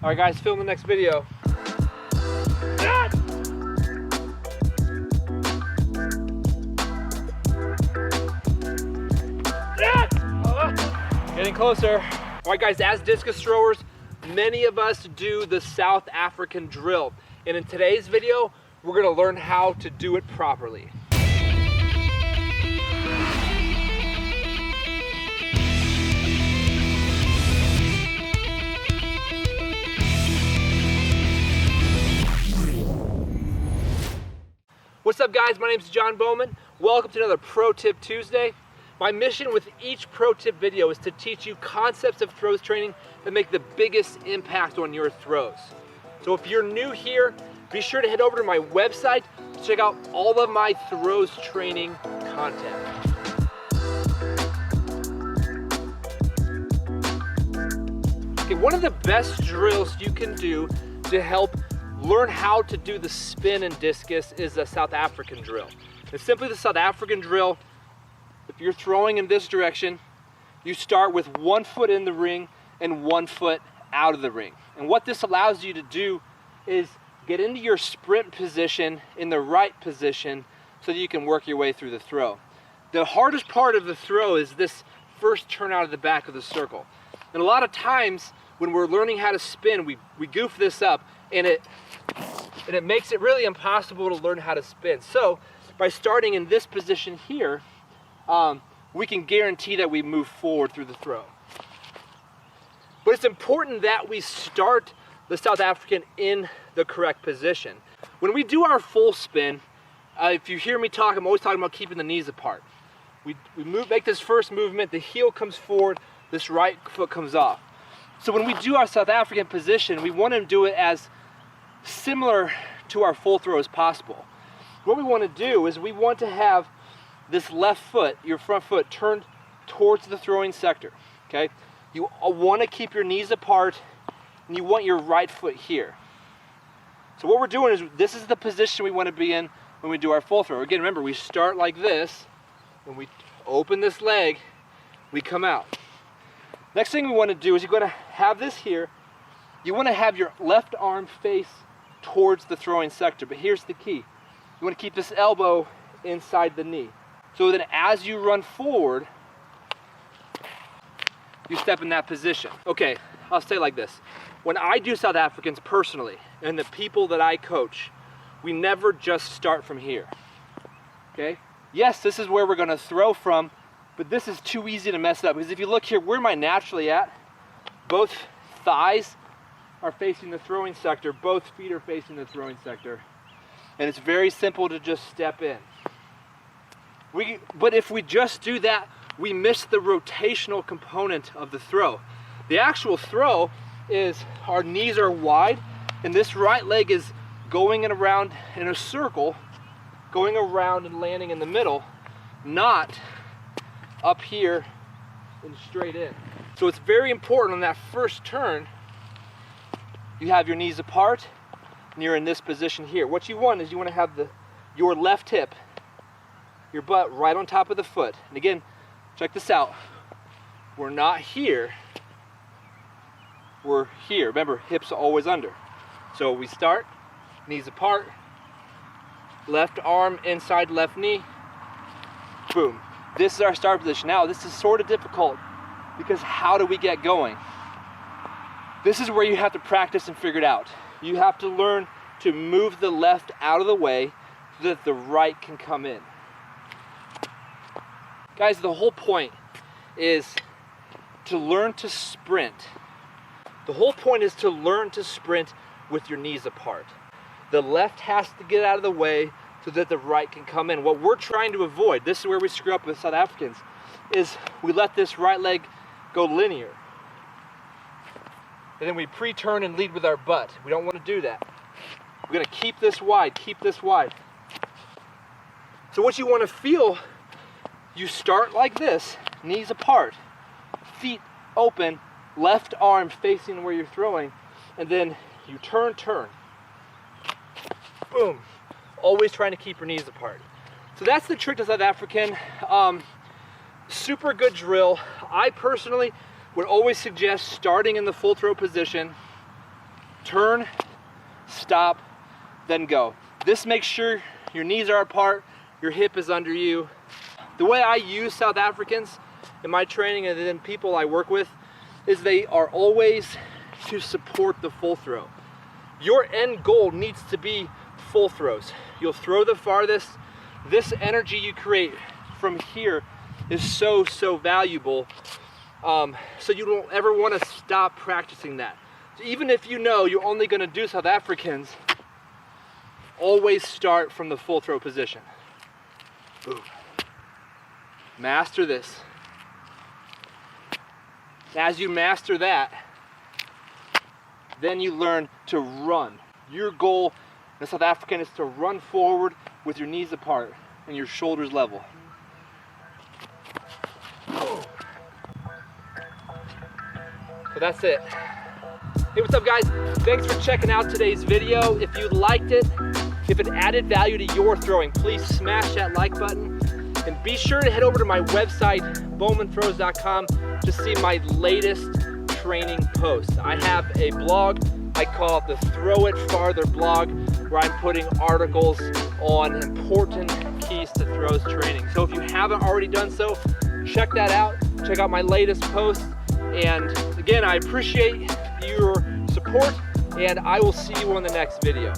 All right, guys, film the next video. Getting closer. All right, guys, as discus throwers, many of us do the South African drill. And in today's video, we're gonna learn how to do it properly. What's up, guys? My name is John Bowman. Welcome to another Pro Tip Tuesday. My mission with each Pro Tip video is to teach you concepts of throws training that make the biggest impact on your throws. So if you're new here, be sure to head over to my website to check out all of my throws training content. Okay, one of the best drills you can do to help learn how to do the spin and discus is a South African drill. It's simply the South African drill. If you're throwing in this direction, you start with 1 foot in the ring and 1 foot out of the ring. And what this allows you to do is get into your sprint position in the right position so that you can work your way through the throw. The hardest part of the throw is this first turn out of the back of the circle. And a lot of times when we're learning how to spin, we goof this up and it makes it really impossible to learn how to spin. So by starting in this position here, we can guarantee that we move forward through the throw. But it's important that we start the South African in the correct position. When we do our full spin, if you hear me talk, I'm always talking about keeping the knees apart. We make this first movement, the heel comes forward, this right foot comes off. So when we do our South African position, we want to do it as similar to our full throw as possible. What we want to do is we want to have this left foot, your front foot, turned towards the throwing sector, okay? You want to keep your knees apart and you want your right foot here. So what we're doing is, this is the position we want to be in when we do our full throw. Again, remember, we start like this, and we open this leg, we come out. Next thing we want to do is you're going to have this here. You want to have your left arm face towards the throwing sector, but here's the key. You want to keep this elbow inside the knee. So then as you run forward, you step in that position. Okay, I'll say it like this. When I do South Africans personally, and the people that I coach, we never just start from here, okay? Yes, this is where we're gonna throw from, but this is too easy to mess up, because if you look here, where am I naturally at? Both thighs are facing the throwing sector, both feet are facing the throwing sector, and it's very simple to just step in. But if we just do that, we miss the rotational component of the throw. The actual throw is our knees are wide, and this right leg is going around in a circle, going around and landing in the middle, not up here and straight in. So it's very important on that first turn, you have your knees apart, and you're in this position here. What you want is you want to have your left hip, your butt right on top of the foot. And again, check this out. We're not here. We're here. Remember, hips are always under. So we start, knees apart, left arm inside left knee, boom. This is our start position. Now, this is sort of difficult because how do we get going? This is where you have to practice and figure it out. You have to learn to move the left out of the way so that the right can come in. Guys, the whole point is to learn to sprint. The whole point is to learn to sprint with your knees apart. The left has to get out of the way so that the right can come in. What we're trying to avoid, this is where we screw up with South Africans, is we let this right leg go linear. And then we pre-turn and lead with our butt. We don't want to do that. We're going to keep this wide, keep this wide. So what you want to feel, you start like this, knees apart, feet open, left arm facing where you're throwing, and then you turn. Boom. Always trying to keep your knees apart. So that's the trick to South African. Super good drill. I personally would always suggest starting in the full throw position, Turn, stop, then go. This makes sure your knees are apart, your hip is under you. The way I use South Africans in my training and then people I work with is they are always to support the full throw. Your end goal needs to be full throws. You'll throw the farthest. This energy you create from here is so valuable. So you don't ever want to stop practicing that. So even if you know you're only going to do South Africans, always start from the full throw position. Boom. Master this. As you master that, then you learn to run. Your goal in South African is to run forward with your knees apart and your shoulders level. So that's it. Hey, what's up guys? Thanks for checking out today's video. If you liked it, if it added value to your throwing, please smash that like button. And be sure to head over to my website, bowmanthrows.com, to see my latest training posts. I have a blog, I call it the Throw It Farther blog, where I'm putting articles on important keys to throws training. So if you haven't already done so, check that out. Check out my latest posts. And again, I appreciate your support, and I will see you on the next video.